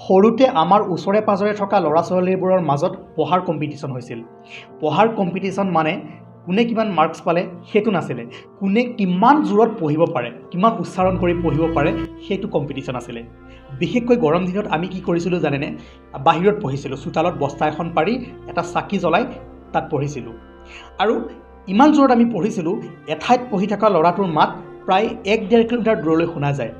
সৰুতে আমাৰ ওচৰে পাজৰে থকা ল'ৰা ছোৱালীবোৰৰ মাজত পঢ়াৰ কম্পিটিশ্যন হৈছিল। পঢ়াৰ কম্পিটিশ্যন মানে কোনে কিমান মাৰ্কছ পালে সেইটো নাছিলে, কোনে কিমান জোৰত পঢ়িব পাৰে, কিমান উচ্চাৰণ কৰি পঢ়িব পাৰে সেইটো কম্পিটিশ্যন আছিলে। বিশেষকৈ গৰম দিনত আমি কি কৰিছিলোঁ জানেনে? বাহিৰত পঢ়িছিলোঁ, চোতালত বস্তা এখন পাৰি এটা চাকি জ্বলাই তাত পঢ়িছিলোঁ। আৰু ইমান জোৰত আমি পঢ়িছিলোঁ, এঠাইত পঢ়ি থকা ল'ৰাটোৰ মাত প্ৰায় 1-1.5 কিলোমিটাৰ দূৰলৈ শুনা যায়।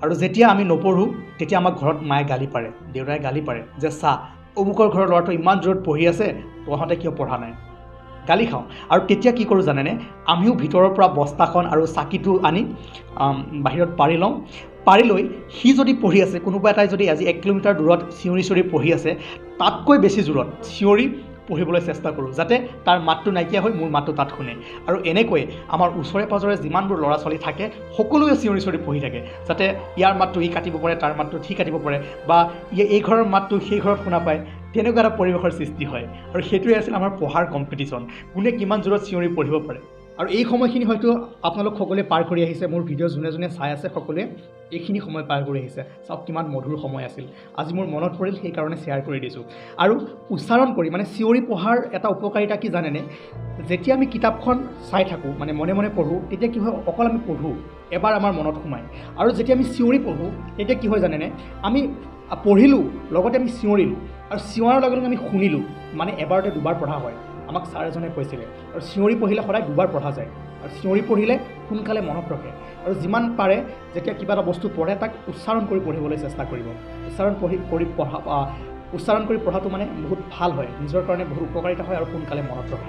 আৰু যেতিয়া আমি নপঢ়োঁ তেতিয়া আমাক ঘৰত মায়ে গালি পাৰে, দেউতাই গালি পাৰে যে চা অমুকৰ ঘৰৰ ল'ৰাটো ইমান জোৰত পঢ়ি আছে, তহঁতে কিয় পঢ়া নাই? গালি খাওঁ। আৰু তেতিয়া কি কৰোঁ জানেনে? আমিও ভিতৰৰ পৰা বস্তাখন আৰু চাকিটো আনি বাহিৰত পাৰি লওঁ। পাৰি লৈ সি যদি পঢ়ি আছে, কোনোবা এটাই যদি আজি 1 কিলোমিটাৰ দূৰত চিঞৰি চিঞৰি পঢ়ি আছে, তাতকৈ বেছি জোৰত চিঞৰি পঢ়িবলৈ চেষ্টা কৰোঁ, যাতে তাৰ মাতটো নাইকিয়া হৈ মোৰ মাতটো তাত শুনে। আৰু এনেকৈয়ে আমাৰ ওচৰে পাজৰে যিমানবোৰ ল'ৰা ছোৱালী থাকে সকলোৱে চিঞৰি চিঞৰি পঢ়ি থাকে, যাতে ইয়াৰ মাতটো ই কাটিব পাৰে, তাৰ মাতটো সি কাটিব পাৰে, বা এই ঘৰৰ মাতটো সেই ঘৰত শুনা পায়। তেনেকুৱা এটা পৰিৱেশৰ সৃষ্টি হয়। আৰু সেইটোৱে আছিল আমাৰ পঢ়াৰ কম্পিটিশ্যন, কোনে কিমান জোৰত চিঞৰি পঢ়িব পাৰে। আৰু এই সময়খিনি হয়তো আপোনালোক সকলোৱে পাৰ কৰি আহিছে, মোৰ ভিডিঅ' যোনে যোনে চাই আছে সকলোৱে এইখিনি সময় পাৰ কৰি আহিছে। চাওক কিমান মধুৰ সময় আছিল, আজি মোৰ মনত পৰিল সেইকাৰণে শ্বেয়াৰ কৰি দিছোঁ। আৰু উচ্চাৰণ কৰি মানে চিঞৰি পঢ়াৰ এটা উপকাৰিতা কি জানেনে? যেতিয়া আমি কিতাপখন চাই থাকোঁ, মানে মনে মনে পঢ়োঁ, তেতিয়া কি হয়, অকল আমি পঢ়োঁ, এবাৰ আমাৰ মনত সোমায়। আৰু যেতিয়া আমি চিঞৰি পঢ়োঁ তেতিয়া কি হয় জানেনে? আমি পঢ়িলোঁ, লগতে আমি চিঞৰিলোঁ, আৰু চিঞৰাৰ লগে লগে আমি শুনিলোঁ, মানে এবাৰতে দুবাৰ পঢ়া হয়। আমাক ছাৰ এজনে কৈছিলে। আৰু চিঞৰি পঢ়িলে সদায় দুবাৰ পঢ়া যায়, আৰু চিঞৰি পঢ়িলে সোনকালে মনত ৰখে। আৰু যিমান পাৰে যেতিয়া কিবা এটা বস্তু পঢ়ে তাক উচ্চাৰণ কৰি পঢ়িবলৈ চেষ্টা কৰিব। উচ্চাৰণ কৰি পঢ়াটো মানে বহুত ভাল হয়, নিজৰ কাৰণে বহুত উপকাৰিতা হয় আৰু সোনকালে মনত ৰখে।